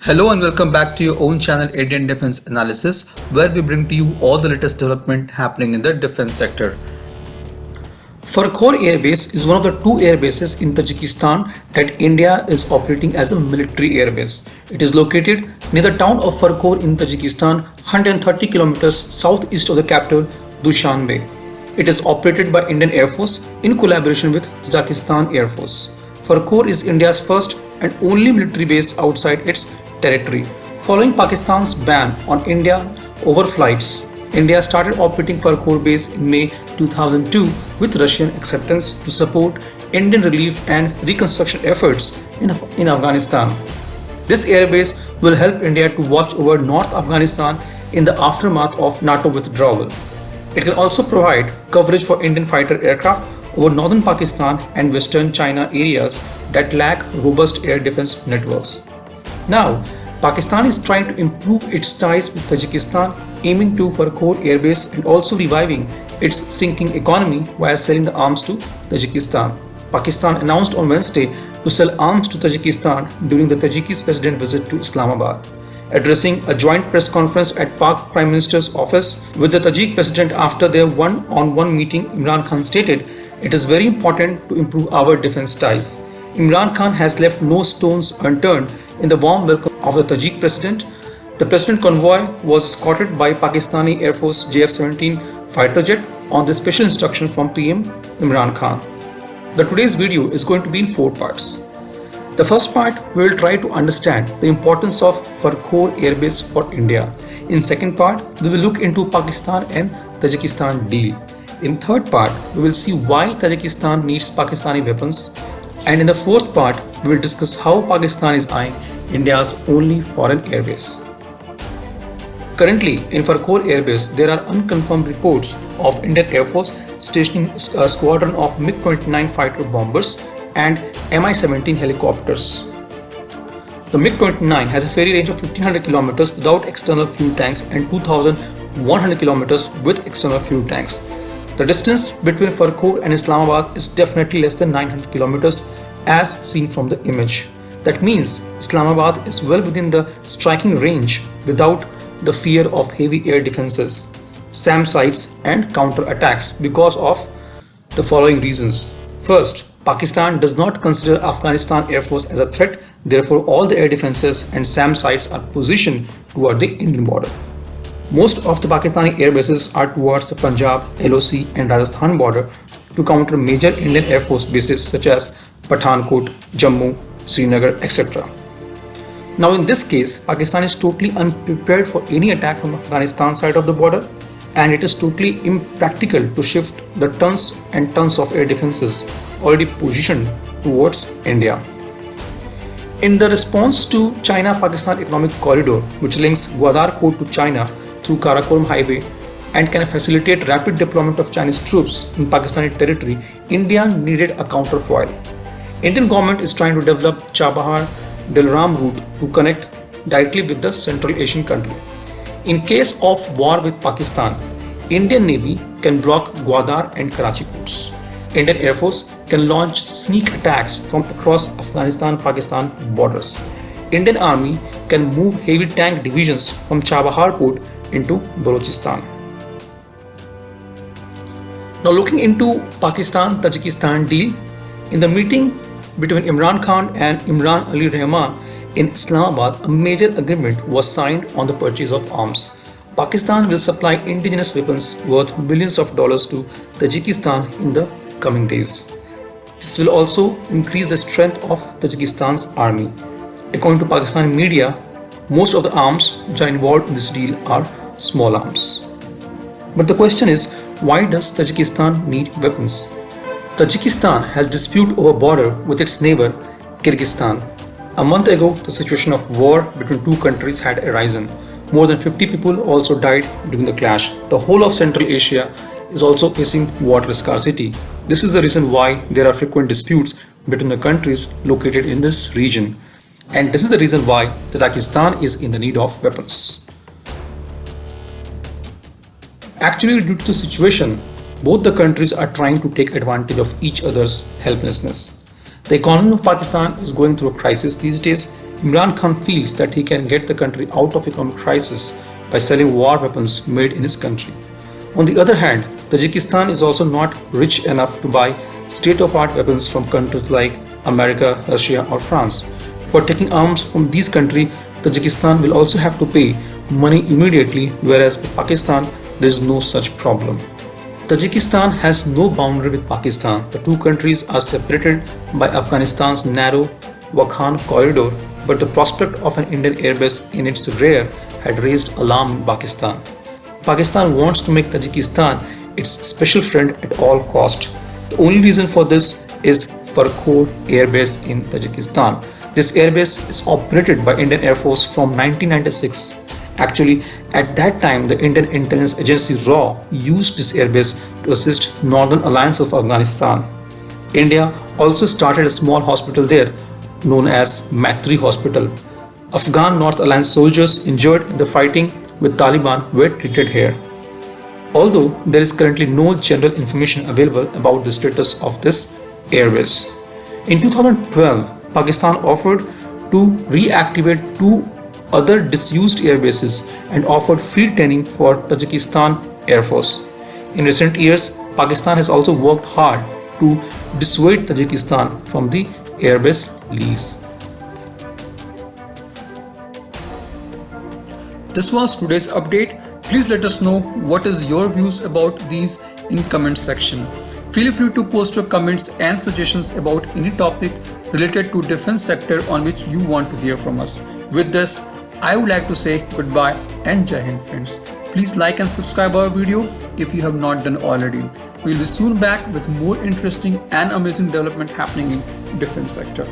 Hello and welcome back to your own channel Indian Defense Analysis, where we bring to you all the latest development happening in the defense sector. Farkhor Air Base is one of the two air bases in Tajikistan that India is operating as a military air base. It is located near the town of Farkhor in Tajikistan, 130 kilometers southeast of the capital Dushanbe. It is operated by Indian Air Force in collaboration with Tajikistan Air Force. Farkhor is India's first and only military base outside its territory. Following Pakistan's ban on India overflights, India started operating Farkhor base in May 2002 with Russian acceptance to support Indian relief and reconstruction efforts in Afghanistan. This airbase will help India to watch over North Afghanistan in the aftermath of NATO withdrawal. It can also provide coverage for Indian fighter aircraft over northern Pakistan and western China areas that lack robust air defense networks. Now, Pakistan is trying to improve its ties with Tajikistan, aiming to Farkhor airbase and also reviving its sinking economy while selling the arms to Tajikistan. Pakistan announced on Wednesday to sell arms to Tajikistan during the Tajikis president visit to Islamabad. Addressing a joint press conference at Pak Prime Minister's office with the Tajik president after their one-on-one meeting, Imran Khan stated, "It is very important to improve our defense ties." Imran Khan has left no stones unturned in the warm welcome of the Tajik president. The president convoy was escorted by Pakistani Air Force JF-17 fighter jet on the special instruction from PM Imran Khan. Today's video is going to be in 4 parts. The first part, we will try to understand the importance of Farkhor Air Base for India. In second part, we will look into Pakistan and Tajikistan deal. In third part, we will see why Tajikistan needs Pakistani weapons. And in the fourth part, we will discuss how Pakistan is eyeing India's only foreign airbase. Currently, in Farkhor airbase, there are unconfirmed reports of Indian Air Force stationing a squadron of MiG-29 fighter bombers and Mi-17 helicopters. The MiG-29 has a ferry range of 1500 kilometers without external fuel tanks and 2100 kilometers with external fuel tanks. The distance between Farkhor and Islamabad is definitely less than 900 kilometers as seen from the image. That means Islamabad is well within the striking range without the fear of heavy air defenses, SAM sites and counter attacks because of the following reasons. First, Pakistan does not consider Afghanistan Air Force as a threat, therefore all the air defenses and SAM sites are positioned toward the Indian border. Most of the Pakistani air bases are towards the Punjab, LOC and Rajasthan border to counter major Indian Air Force bases such as Pathankot, Jammu, Srinagar, etc. Now in this case, Pakistan is totally unprepared for any attack from Afghanistan side of the border, and it is totally impractical to shift the tons and tons of air defenses already positioned towards India. In the response to China-Pakistan Economic Corridor, which links Gwadar port to China through Karakoram Highway and can facilitate rapid deployment of Chinese troops in Pakistani territory, India needed a counterfoil. Indian government is trying to develop Chabahar-Dilram route to connect directly with the Central Asian country. In case of war with Pakistan, Indian Navy can block Gwadar and Karachi ports. Indian Air Force can launch sneak attacks from across Afghanistan-Pakistan borders. Indian Army can move heavy tank divisions from Chabahar port into Balochistan. Now looking into Pakistan-Tajikistan deal, in the meeting between Imran Khan and Imran Ali Rahman in Islamabad, a major agreement was signed on the purchase of arms. Pakistan will supply indigenous weapons worth millions of dollars to Tajikistan in the coming days. This will also increase the strength of Tajikistan's army. According to Pakistani media, most of the arms which are involved in this deal are small arms. But the question is, why does Tajikistan need weapons? Tajikistan has dispute over border with its neighbor Kyrgyzstan. A month ago, the situation of war between two countries had arisen. More than 50 people also died during the clash. The whole of Central Asia is also facing water scarcity. This is the reason why there are frequent disputes between the countries located in this region. And this is the reason why Tajikistan is in the need of weapons. Actually, due to the situation, both the countries are trying to take advantage of each other's helplessness. The economy of Pakistan is going through a crisis these days. Imran Khan feels that he can get the country out of economic crisis by selling war weapons made in his country. On the other hand, Tajikistan is also not rich enough to buy state-of-art weapons from countries like America, Russia or France. For taking arms from these countries, Tajikistan will also have to pay money immediately, whereas with Pakistan there is no such problem. Tajikistan has no boundary with Pakistan. The two countries are separated by Afghanistan's narrow Wakhan corridor, but the prospect of an Indian airbase in its rear had raised alarm in Pakistan. Pakistan wants to make Tajikistan its special friend at all cost. The only reason for this is Farkhor Air Base in Tajikistan. This airbase is operated by Indian Air Force from 1996. Actually, at that time, the Indian intelligence agency RAW used this airbase to assist Northern Alliance of Afghanistan. India also started a small hospital there known as Maitri Hospital. Afghan North Alliance soldiers injured in the fighting with Taliban were treated here. Although there is currently no general information available about the status of this airbase. In 2012, Pakistan offered to reactivate two other disused air bases and offered field training for Tajikistan Air Force. In recent years, Pakistan has also worked hard to dissuade Tajikistan from the airbase lease. This was today's update. Please let us know what is your views about these in comment section. Feel free to post your comments and suggestions about any topic related to defense sector on which you want to hear from us. With this, I would like to say goodbye and Jai Hind friends. Please like and subscribe our video if you have not done already. We will be soon back with more interesting and amazing development happening in defense sector.